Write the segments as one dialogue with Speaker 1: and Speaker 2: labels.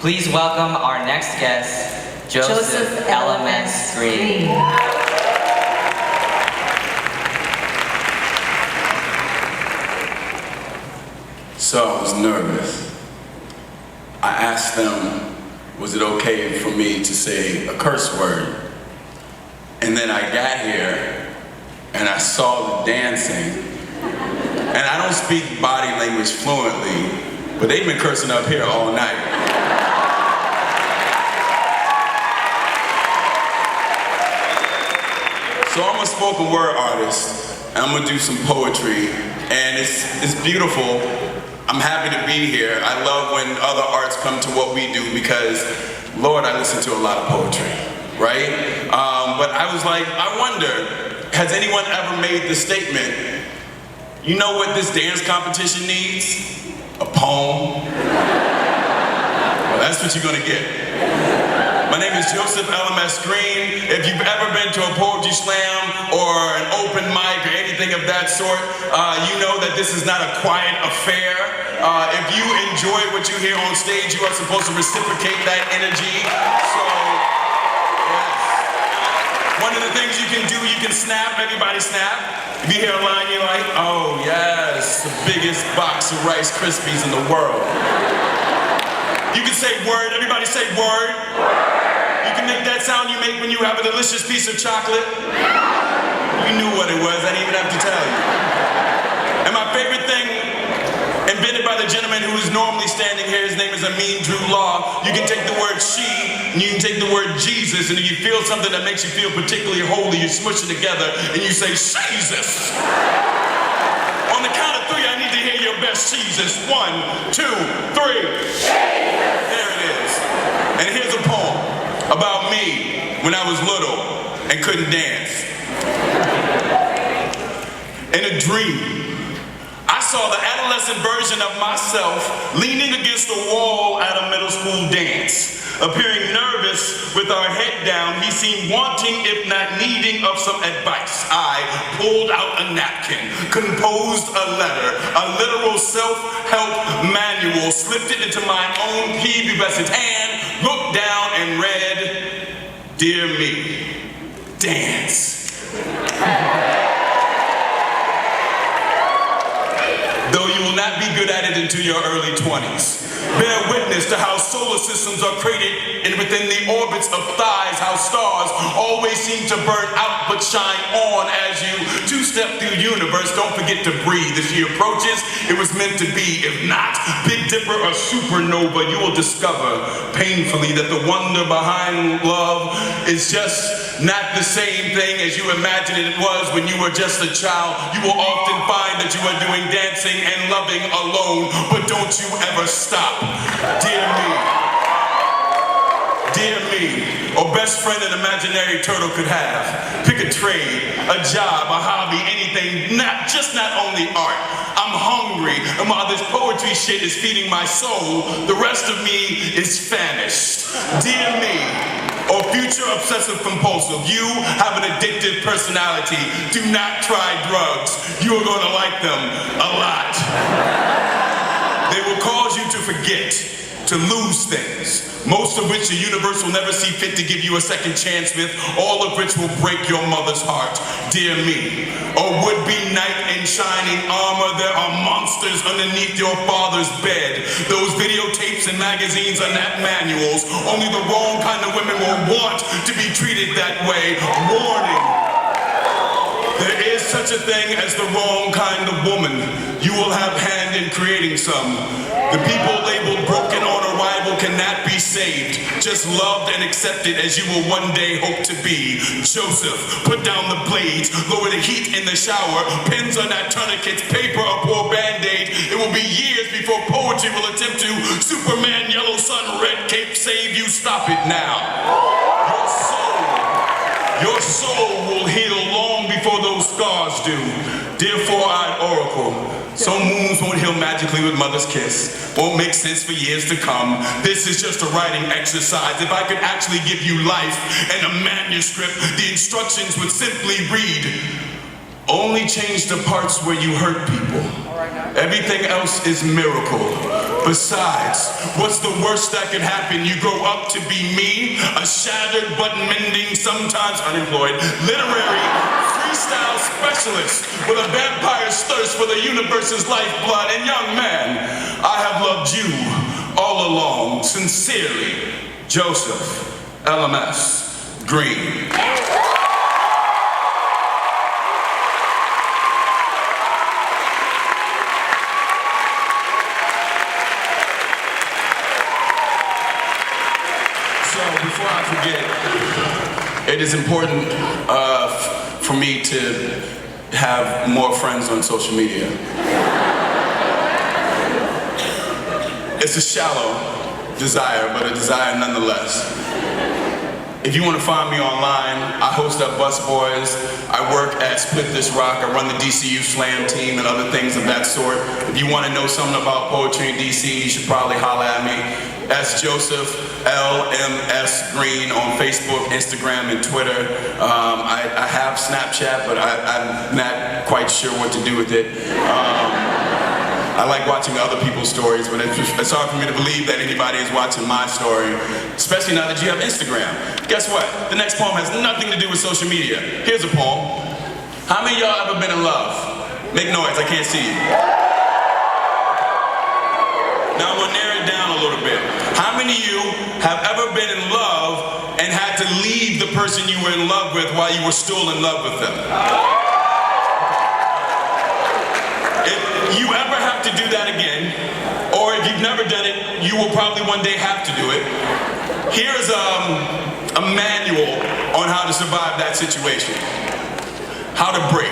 Speaker 1: Please welcome our next guest, Joseph LMS Green.
Speaker 2: So I was nervous. I asked them, was it okay for me to say a curse word? And then I got here and I saw the dancing. And I don't speak body language fluently, but they've been cursing up here all night. So I'm a spoken word artist, and I'm gonna do some poetry, and it's beautiful. I'm happy to be here. I love when other arts come to what we do because, Lord, I listen to a lot of poetry, right? But I was like, I wonder, has anyone ever made the statement, you know what this dance competition needs? A poem? Well, that's what you're gonna get. My name is Joseph LMS Green. If you've ever been to a poetry slam or an open mic or anything of that sort, you know that this is not a quiet affair. If you enjoy what you hear on stage, you are supposed to reciprocate that energy. So, yes. One of the things you can do, you can snap, everybody snap. If you hear a line, you're like, oh yes, the biggest box of Rice Krispies in the world. You can say word, everybody say word. You can make that sound you make when you have a delicious piece of chocolate. You knew what it was, I didn't even have to tell you. And my favorite thing, invented by the gentleman who is normally standing here, his name is Amin Drew Law. You can take the word she, and you can take the word Jesus, and if you feel something that makes you feel particularly holy, you smush it together, and you say, Jesus. On the count of three, I need to hear your best Jesus. 1, 2, 3. Jesus. There it is. And here's a poem about me when I was little and couldn't dance. In a dream, I saw the adolescent version of myself leaning against the wall at a middle school dance. Appearing nervous with our head down, he seemed wanting, if not needing, of some advice. I pulled out a napkin, composed a letter, a literal self-help manual, slipped it into my own pubescent hand, looked down and read, Dear me, dance. Though you will not be good at it until your early 20s. Bear witness to how solar systems are created and within the orbits of thighs, how stars always seem to burn out but shine on as you two-step through the universe. Don't forget to breathe. As she approaches, it was meant to be. If not, Big Dipper or supernova, you will discover painfully that the wonder behind love is just not the same thing as you imagined it was when you were just a child. You will often find that you are doing dancing and loving alone, but don't you ever stop. Dear me, or best friend an imaginary turtle could have. Pick a trade, a job, a hobby, anything, not only art. I'm hungry, and while this poetry shit is feeding my soul, the rest of me is famished. Dear me, or future obsessive compulsive, you have an addictive personality. Do not try drugs. You are going to like them a lot. They will cause you to forget, to lose things, most of which the universe will never see fit to give you a second chance with, all of which will break your mother's heart. Dear me, or would-be knight in shining armor, there are monsters underneath your father's bed. Those videotapes and magazines are not manuals. Only the wrong kind of women will want to be treated that way. Warning. There is such a thing as the wrong kind of woman. You will have hand in creating some. The people labeled broken on arrival cannot be saved. Just loved and accepted as you will one day hope to be. Joseph, put down the blades, lower the heat in the shower. Pins are not tourniquets, paper a poor band-aid. It will be years before poetry will attempt to Superman, yellow sun, red cape, save you. Stop it now. Your soul will heal long before those scars do. Dear four-eyed oracle, some wounds won't heal magically with mother's kiss. Won't make sense for years to come. This is just a writing exercise. If I could actually give you life and a manuscript, the instructions would simply read, only change the parts where you hurt people. Everything else is miracle. Besides, what's the worst that could happen? You grow up to be me, a shattered but mending, sometimes unemployed, literary freestyle specialist with a vampire's thirst for the universe's lifeblood. And young man, I have loved you all along. Sincerely, Joseph LMS Green. So before I forget, it is important for me to have more friends on social media. It's a shallow desire, but a desire nonetheless. If you want to find me online, I host at Busboys, I work at Split This Rock, I run the DCU Slam team and other things of that sort. If you want to know something about poetry in DC, you should probably holler at me. That's Joseph LMS Green on Facebook, Instagram, and Twitter. I have Snapchat, but I'm not quite sure what to do with it. I like watching other people's stories, but it's hard for me to believe that anybody is watching my story, especially now that you have Instagram. Guess what? The next poem has nothing to do with social media. Here's a poem. How many of y'all ever been in love? Make noise, I can't see you. Now I'm gonna narrow it down a little bit. How many of you have ever been in love and had to leave the person you were in love with while you were still in love with them? If you ever have to do that again, or if you've never done it, you will probably one day have to do it. Here's a manual on how to survive that situation. How to break.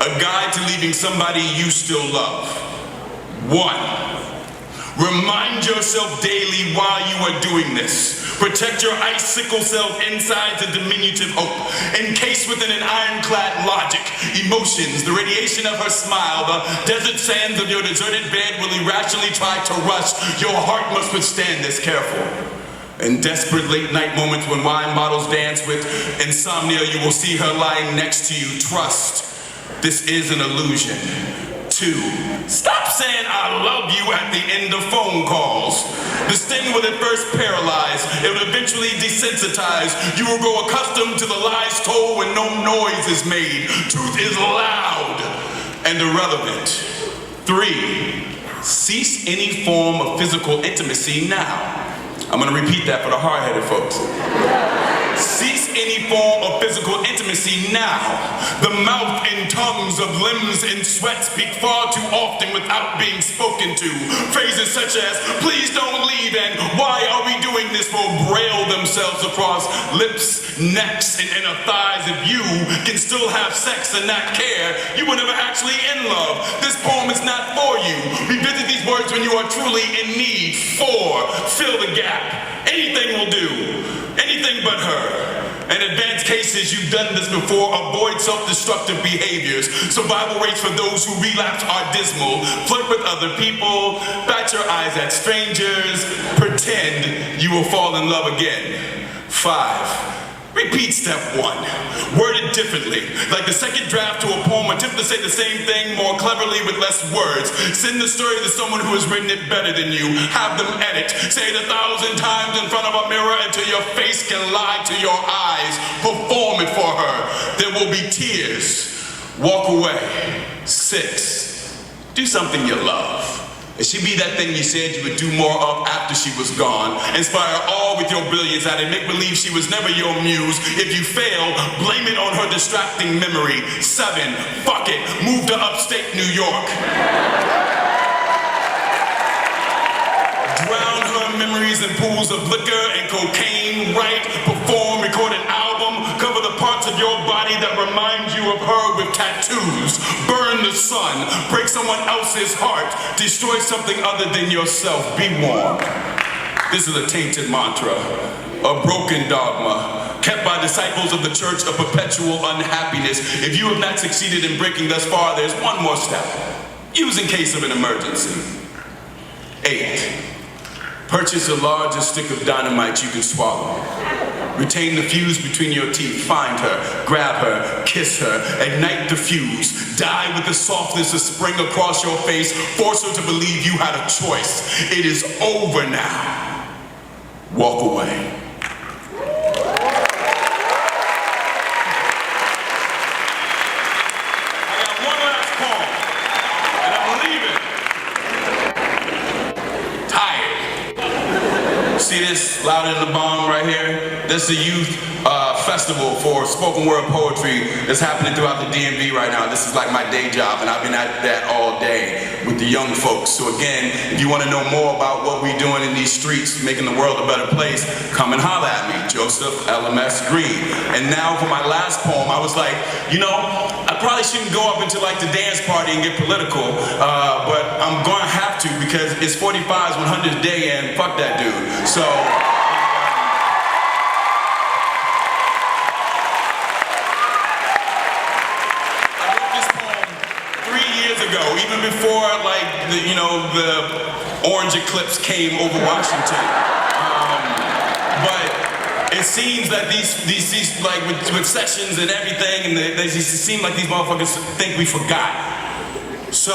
Speaker 2: A guide to leaving somebody you still love. 1. Remind yourself daily while you are doing this. Protect your icicle self inside the diminutive hope. Encased within an ironclad logic. Emotions, the radiation of her smile, the desert sands of your deserted bed will irrationally try to rush. Your heart must withstand this. Careful. In desperate late night moments when wine bottles dance with insomnia, you will see her lying next to you. Trust, this is an illusion. 2. Stop saying I love you at the end of phone calls. The sting will at first paralyze. It will eventually desensitize. You will grow accustomed to the lies told when no noise is made. Truth is loud and irrelevant. 3. Cease any form of physical intimacy now. I'm gonna repeat that for the hard-headed folks. Cease any form of physical intimacy now. The mouth and tongues of limbs and sweat speak far too often without being spoken to. Phrases such as, please don't leave, and why are we doing this will braille themselves across lips, necks, and inner thighs. If you can still have sex and not care, you were never actually in love. This poem is not for you. Revisit these words when you are truly in need. 4. Fill the gap. Anything will do. Anything but her. In advanced cases, you've done this before. Avoid self-destructive behaviors. Survival rates for those who relapse are dismal. Flirt with other people. Bat your eyes at strangers. Pretend you will fall in love again. 5. Repeat step 1. Word it differently. Like the second draft to a poem, attempt to say the same thing more cleverly with less words. Send the story to someone who has written it better than you. Have them edit. Say it 1,000 times in front of a mirror until your face can lie to your eyes. Perform it for her. There will be tears. Walk away. 6. Do something you love. It should be that thing you said you would do more of after she was gone. Inspire all with your brilliance out and make believe she was never your muse. If you fail, blame it on her distracting memory. 7. Fuck it. Move to upstate New York. Drown her memories in pools of liquor and cocaine. Write, perform, record an album. Cover the parts of your body that remind you of her with tattoos. Burn the sun. Break someone else's heart. Destroy something other than yourself. Be warned. This is a tainted mantra. A broken dogma. Kept by disciples of the church of perpetual unhappiness. If you have not succeeded in breaking thus far, there's one more step. Use in case of an emergency. 8. Purchase the largest stick of dynamite you can swallow. Retain the fuse between your teeth. Find her, grab her, kiss her, ignite the fuse. Die with the softness of spring across your face. Force her to believe you had a choice. It is over now. Walk away. I got one last poem, and I'm leaving. Tired. See this Louder Than the Bomb right here? This is a youth festival for spoken word poetry that's happening throughout the DMV right now. This is like my day job, and I've been at that all day with the young folks. So again, if you want to know more about what we're doing in these streets, making the world a better place, come and holler at me, Joseph LMS Green. And now for my last poem, I was like, you know, I probably shouldn't go up into like the dance party and get political, but I'm going to have to because it's 45's 100th day and fuck that dude. So. Even before, like, the orange eclipse came over Washington. But it seems that these like, with sessions and everything, and they seem like these motherfuckers think we forgot. So,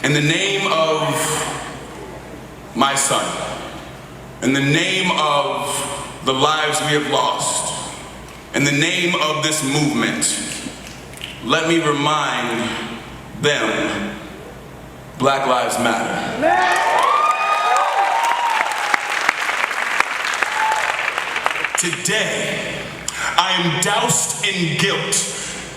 Speaker 2: in the name of my son, in the name of the lives we have lost, in the name of this movement, let me remind them, Black Lives Matter. Today, I am doused in guilt,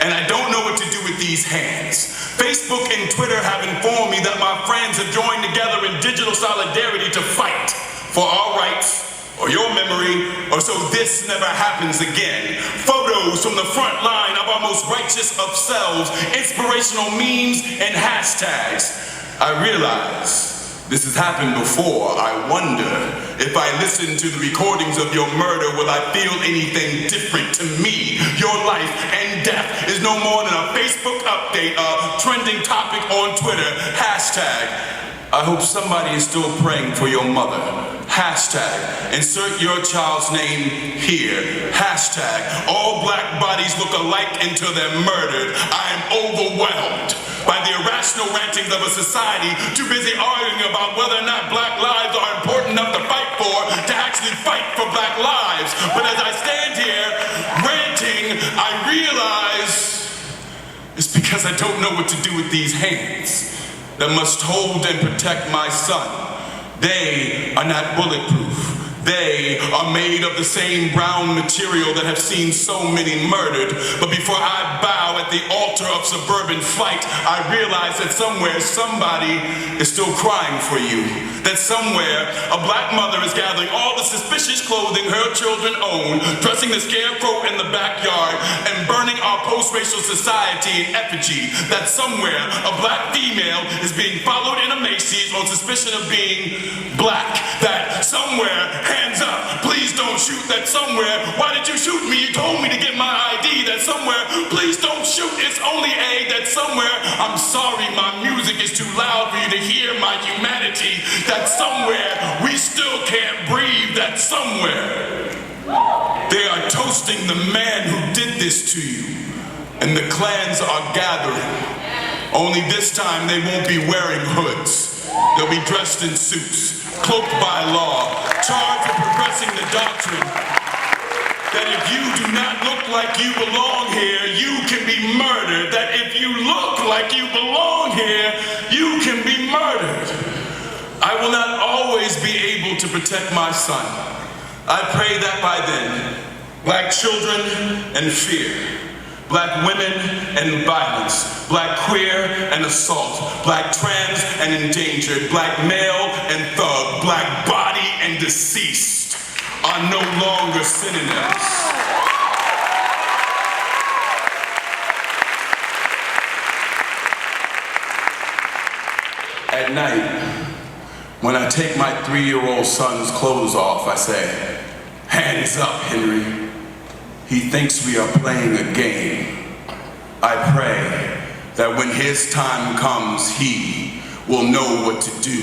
Speaker 2: and I don't know what to do with these hands. Facebook and Twitter have informed me that my friends have joined together in digital solidarity to fight for our rights, or your memory, or so this never happens again. Photos from the front line of our most righteous of selves, inspirational memes and hashtags. I realize this has happened before. I wonder if I listen to the recordings of your murder, will I feel anything different? To me, your life and death is no more than a Facebook update, a trending topic on Twitter, hashtag. I hope somebody is still praying for your mother. Hashtag, insert your child's name here. Hashtag, all black bodies look alike until they're murdered. I am overwhelmed by the irrational rantings of a society too busy arguing about whether or not black lives are important enough to fight for, to actually fight for black lives. But as I stand here ranting, I realize it's because I don't know what to do with these hands that must hold and protect my son. They are not bulletproof. They are made of the same brown material that have seen so many murdered. But before I bow at the altar of suburban flight, I realize that somewhere somebody is still crying for you. That somewhere a black mother is gathering all the suspicious clothing her children own, dressing the scarecrow in the backyard, and burning our post-racial society in effigy. That somewhere a black female is being followed in a Macy's on suspicion of being black. That somewhere, hands up, please don't shoot. That somewhere, why did you shoot me? You told me to get my ID. That somewhere, please don't shoot, it's only A. That somewhere, I'm sorry, my music is too loud for you to hear my humanity. That somewhere, we still can't breathe. That somewhere, they are toasting the man who did this to you. And the clans are gathering. Only this time they won't be wearing hoods. They'll be dressed in suits, cloaked by law, charged with progressing the doctrine that if you do not look like you belong here, you can be murdered. That if you look like you belong here, you can be murdered. I will not always be able to protect my son. I pray that by then, black children and fear, black women and violence, black queer and assault, black trans and endangered, black male and thug, black body and deceased are no longer synonyms. At night, when I take my 3-year-old son's clothes off, I say, "Hands up, Henry." He thinks we are playing a game. I pray that when his time comes, he will know what to do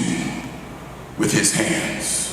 Speaker 2: with his hands.